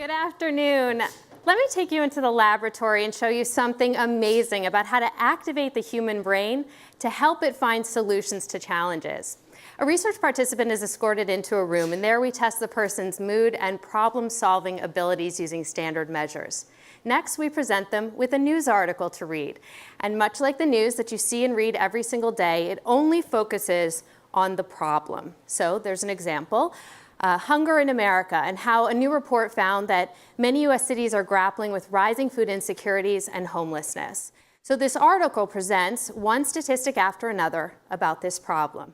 Good afternoon. Let me take you into the laboratory and show you something amazing about how to activate the human brain to help it find solutions to challenges. A research participant is escorted into a room, and there we test the person's mood and problem-solving abilities using standard measures. Next, we present them with a news article to read. And much like the news that you see and read every single day, it only focuses on the problem. So there's an example. Hunger in America, and how a new report found that many U.S. cities are grappling with rising food insecurities and homelessness. So this article presents one statistic after another about this problem.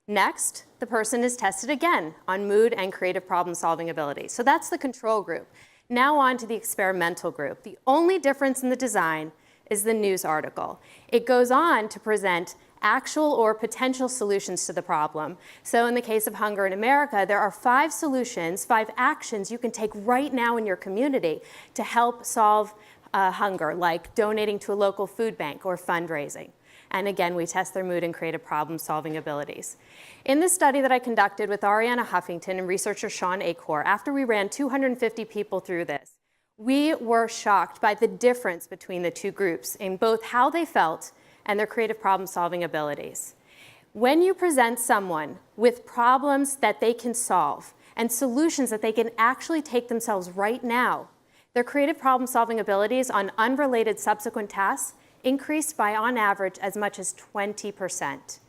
Next, the person is tested again on mood and creative problem-solving abilities. So that's the control group. Now on to the experimental group. The only difference in the design is the news article. It goes on to present actual or potential solutions to the problem. So in the case of Hunger in America, there are 5 solutions, 5 actions you can take right now in your community to help solve hunger, like donating to a local food bank or fundraising. And again, we test their mood and creative problem-solving abilities. In this study that I conducted with Ariana Huffington and researcher Sean Acor, after we ran 250 people through this, we were shocked by the difference between the two groups in both how they felt and their creative problem-solving abilities. When you present someone with problems that they can solve and solutions that they can actually take themselves right now, their creative problem-solving abilities on unrelated subsequent tasks increased by, on average, as much as 20%.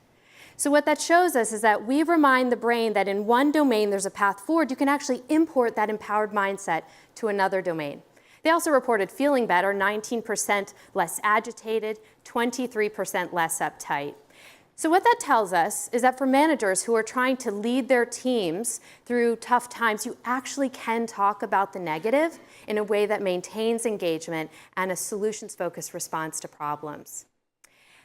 So what that shows us is that we remind the brain that in one domain there's a path forward. You can actually import that empowered mindset to another domain. They also reported feeling better, 19% less agitated, 23% less uptight. So what that tells us is that for managers who are trying to lead their teams through tough times, you actually can talk about the negative in a way that maintains engagement and a solutions-focused response to problems.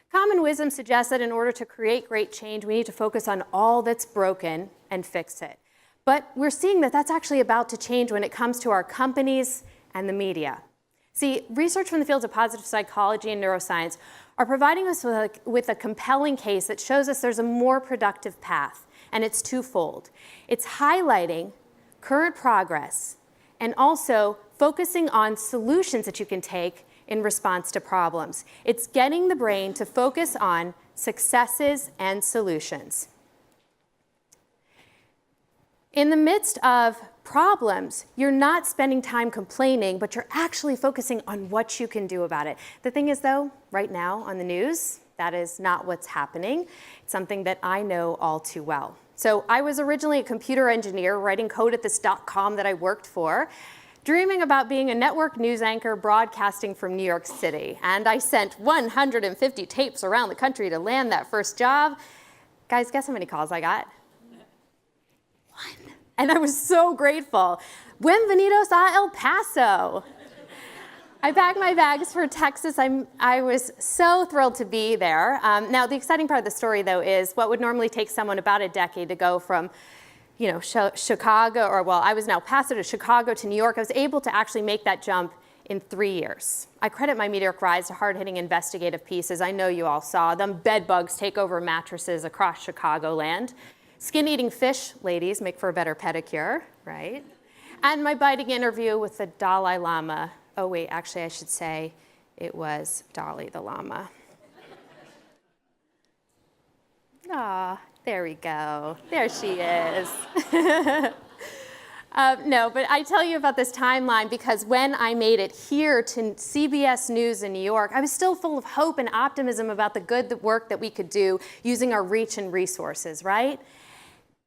Common wisdom suggests that in order to create great change, we need to focus on all that's broken and fix it. But we're seeing that that's actually about to change when it comes to our companies and the media. See, research from the fields of positive psychology and neuroscience are providing us with a compelling case that shows us there's a more productive path, and it's twofold. It's highlighting current progress and also focusing on solutions that you can take in response to problems. It's getting the brain to focus on successes and solutions. In the midst of problems, you're not spending time complaining, but you're actually focusing on what you can do about it. The thing is, though, right now on the news, that is not what's happening. It's something that I know all too well. So I was originally a computer engineer writing code at this .com that I worked for, dreaming about being a network news anchor broadcasting from New York City. And I sent 150 tapes around the country to land that first job. Guys, guess how many calls I got? 1. And I was so grateful. Bienvenidos a El Paso. I packed my bags for Texas. I was so thrilled to be there. Now, the exciting part of the story, though, is what would normally take someone about a decade to go from Chicago, or well, I was in El Paso to Chicago to New York. I was able to actually make that jump in 3 years. I credit my meteoric rise to hard-hitting investigative pieces. I know you all saw them. Bed bugs take over mattresses across Chicagoland. Skin-eating fish, ladies, make for a better pedicure, right? And my biting interview with the Dalai Lama. Oh, wait, actually, I should say it was Dolly the Llama. Ah, there we go. There she is. No, but I tell you about this timeline because when I made it here to CBS News in New York, I was still full of hope and optimism about the good work that we could do using our reach and resources, right?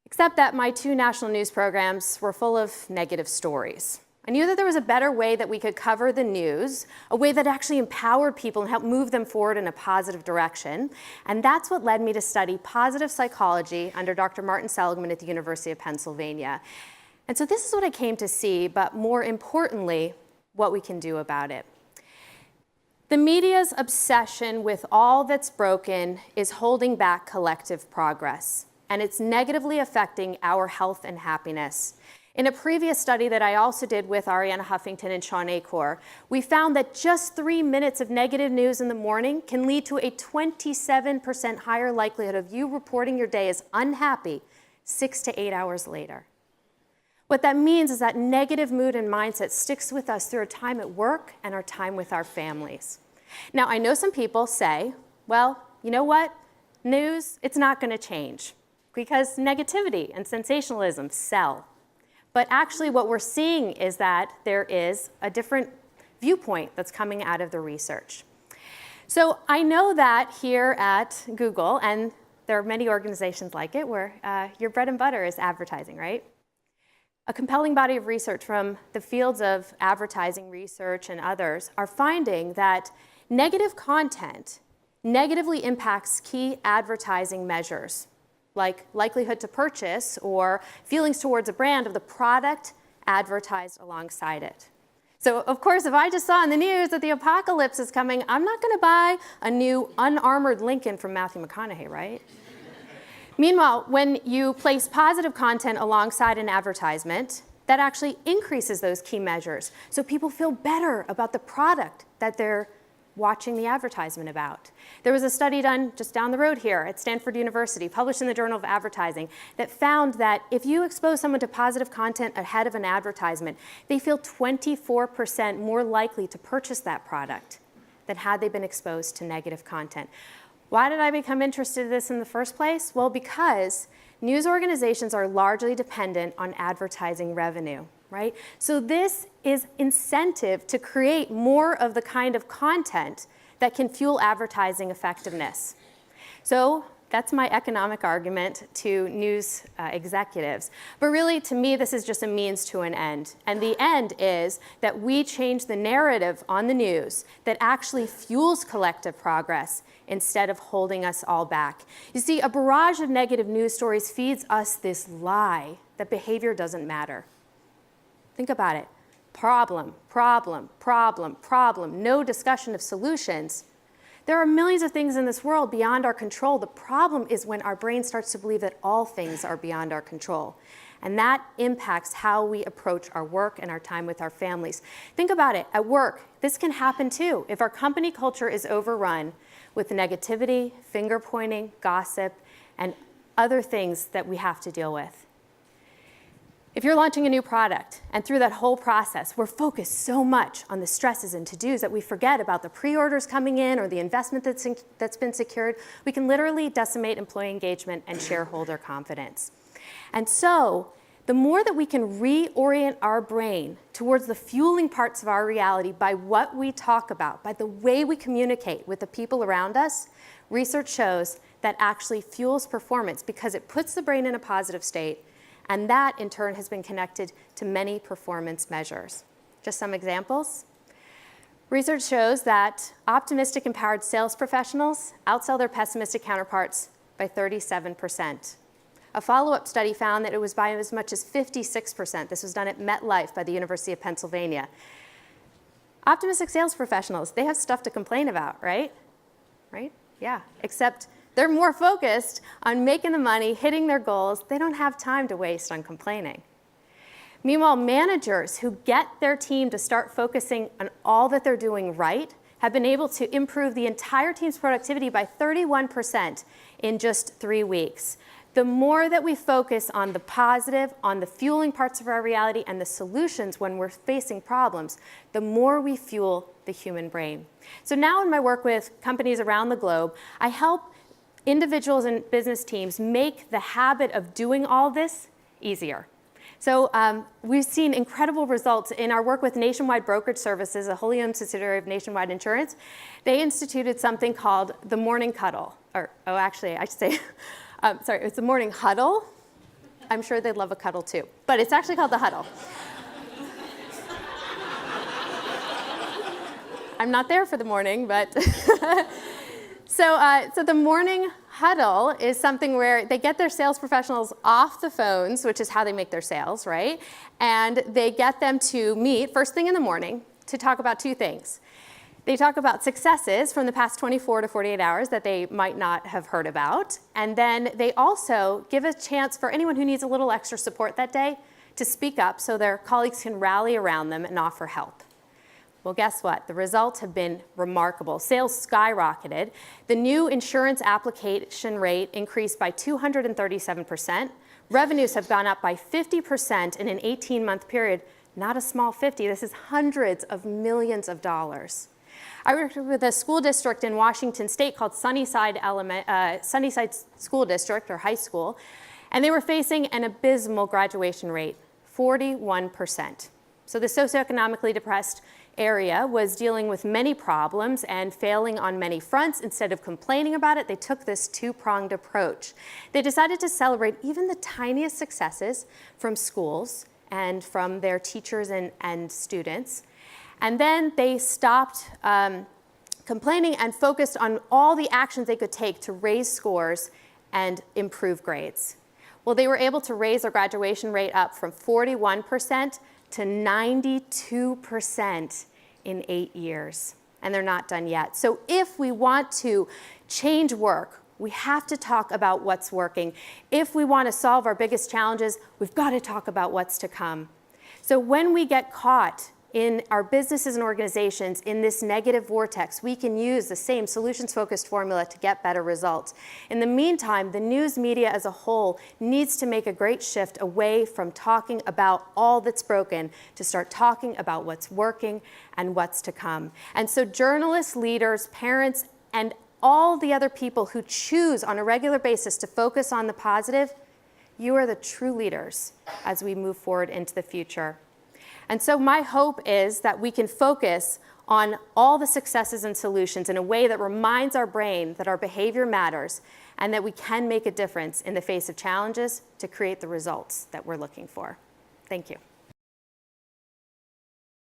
Except that my 2 national news programs were full of negative stories. I knew that there was a better way that we could cover the news, a way that actually empowered people and helped move them forward in a positive direction. And that's what led me to study positive psychology under Dr. Martin Seligman at the University of Pennsylvania. And so this is what I came to see, but more importantly, what we can do about it. The media's obsession with all that's broken is holding back collective progress, and it's negatively affecting our health and happiness. In a previous study that I also did with Ariana Huffington and Sean Acor, we found that just 3 minutes of negative news in the morning can lead to a 27% higher likelihood of you reporting your day as unhappy 6 to 8 hours later. What that means is that negative mood and mindset sticks with us through our time at work and our time with our families. Now, I know some people say, well, you know what? News, it's not going to change because negativity and sensationalism sell. But actually what we're seeing is that there is a different viewpoint that's coming out of the research. So I know that here at Google, and there are many organizations like it where your bread and butter is advertising, right? A compelling body of research from the fields of advertising research and others are finding that negative content negatively impacts key advertising measures, like likelihood to purchase or feelings towards a brand of the product advertised alongside it. So of course, if I just saw in the news that the apocalypse is coming, I'm not going to buy a new unarmored Lincoln from Matthew McConaughey, right? Meanwhile, when you place positive content alongside an advertisement, that actually increases those key measures. So people feel better about the product that they're watching the advertisement about. There was a study done just down the road here at Stanford University, published in the Journal of Advertising, that found that if you expose someone to positive content ahead of an advertisement, they feel 24% more likely to purchase that product than had they been exposed to negative content. Why did I become interested in this in the first place? Well, because news organizations are largely dependent on advertising revenue, right? So this is incentive to create more of the kind of content that can fuel advertising effectiveness. So that's my economic argument to news executives. But really, to me, this is just a means to an end. And the end is that we change the narrative on the news that actually fuels collective progress instead of holding us all back. You see, a barrage of negative news stories feeds us this lie that behavior doesn't matter. Think about it. Problem, problem, problem, problem, no discussion of solutions. There are millions of things in this world beyond our control. The problem is when our brain starts to believe that all things are beyond our control. And that impacts how we approach our work and our time with our families. Think about it. At work, this can happen too. If our company culture is overrun with negativity, finger pointing, gossip, and other things that we have to deal with. If you're launching a new product, and through that whole process, we're focused so much on the stresses and to-dos that we forget about the pre-orders coming in or the investment that's been secured, we can literally decimate employee engagement and shareholder confidence. And so, the more that we can reorient our brain towards the fueling parts of our reality by what we talk about, by the way we communicate with the people around us, research shows that actually fuels performance because it puts the brain in a positive state. And that, in turn, has been connected to many performance measures. Just some examples. Research shows that optimistic, empowered sales professionals outsell their pessimistic counterparts by 37%. A follow-up study found that it was by as much as 56%. This was done at MetLife by the University of Pennsylvania. Optimistic sales professionals, they have stuff to complain about, right? Right? Yeah, except they're more focused on making the money, hitting their goals. They don't have time to waste on complaining. Meanwhile, managers who get their team to start focusing on all that they're doing right have been able to improve the entire team's productivity by 31% in just 3 weeks. The more that we focus on the positive, on the fueling parts of our reality and the solutions when we're facing problems, the more we fuel the human brain. So now in my work with companies around the globe, I help individuals and business teams make the habit of doing all this easier. So we've seen incredible results in our work with Nationwide Brokerage Services, a wholly owned subsidiary of Nationwide Insurance. They instituted something called the morning cuddle. Actually, I should say, it's the morning huddle. I'm sure they'd love a cuddle too, but it's actually called the huddle. I'm not there for the morning, but So the morning huddle is something where they get their sales professionals off the phones, which is how they make their sales, right? And they get them to meet first thing in the morning to talk about 2 things. They talk about successes from the past 24 to 48 hours that they might not have heard about. And then they also give a chance for anyone who needs a little extra support that day to speak up so their colleagues can rally around them and offer help. Well, guess what? The results have been remarkable. Sales skyrocketed. The new insurance application rate increased by 237%. Revenues have gone up by 50% in an 18-month period. Not a small 50, this is hundreds of millions of dollars. I worked with a school district in Washington State called Sunnyside School District, or high school, and they were facing an abysmal graduation rate, 41%. So the socioeconomically depressed area was dealing with many problems and failing on many fronts. Instead of complaining about it, they took this two-pronged approach. They decided to celebrate even the tiniest successes from schools and from their teachers and students. And then they stopped complaining and focused on all the actions they could take to raise scores and improve grades. Well, they were able to raise their graduation rate up from 41% to 92% in 8 years. And they're not done yet. So if we want to change work, we have to talk about what's working. If we want to solve our biggest challenges, we've got to talk about what's to come. So when we get caught in our businesses and organizations in this negative vortex, we can use the same solutions-focused formula to get better results. In the meantime, the news media as a whole needs to make a great shift away from talking about all that's broken to start talking about what's working and what's to come. And so journalists, leaders, parents, and all the other people who choose on a regular basis to focus on the positive, you are the true leaders as we move forward into the future. And so my hope is that we can focus on all the successes and solutions in a way that reminds our brain that our behavior matters and that we can make a difference in the face of challenges to create the results that we're looking for. Thank you.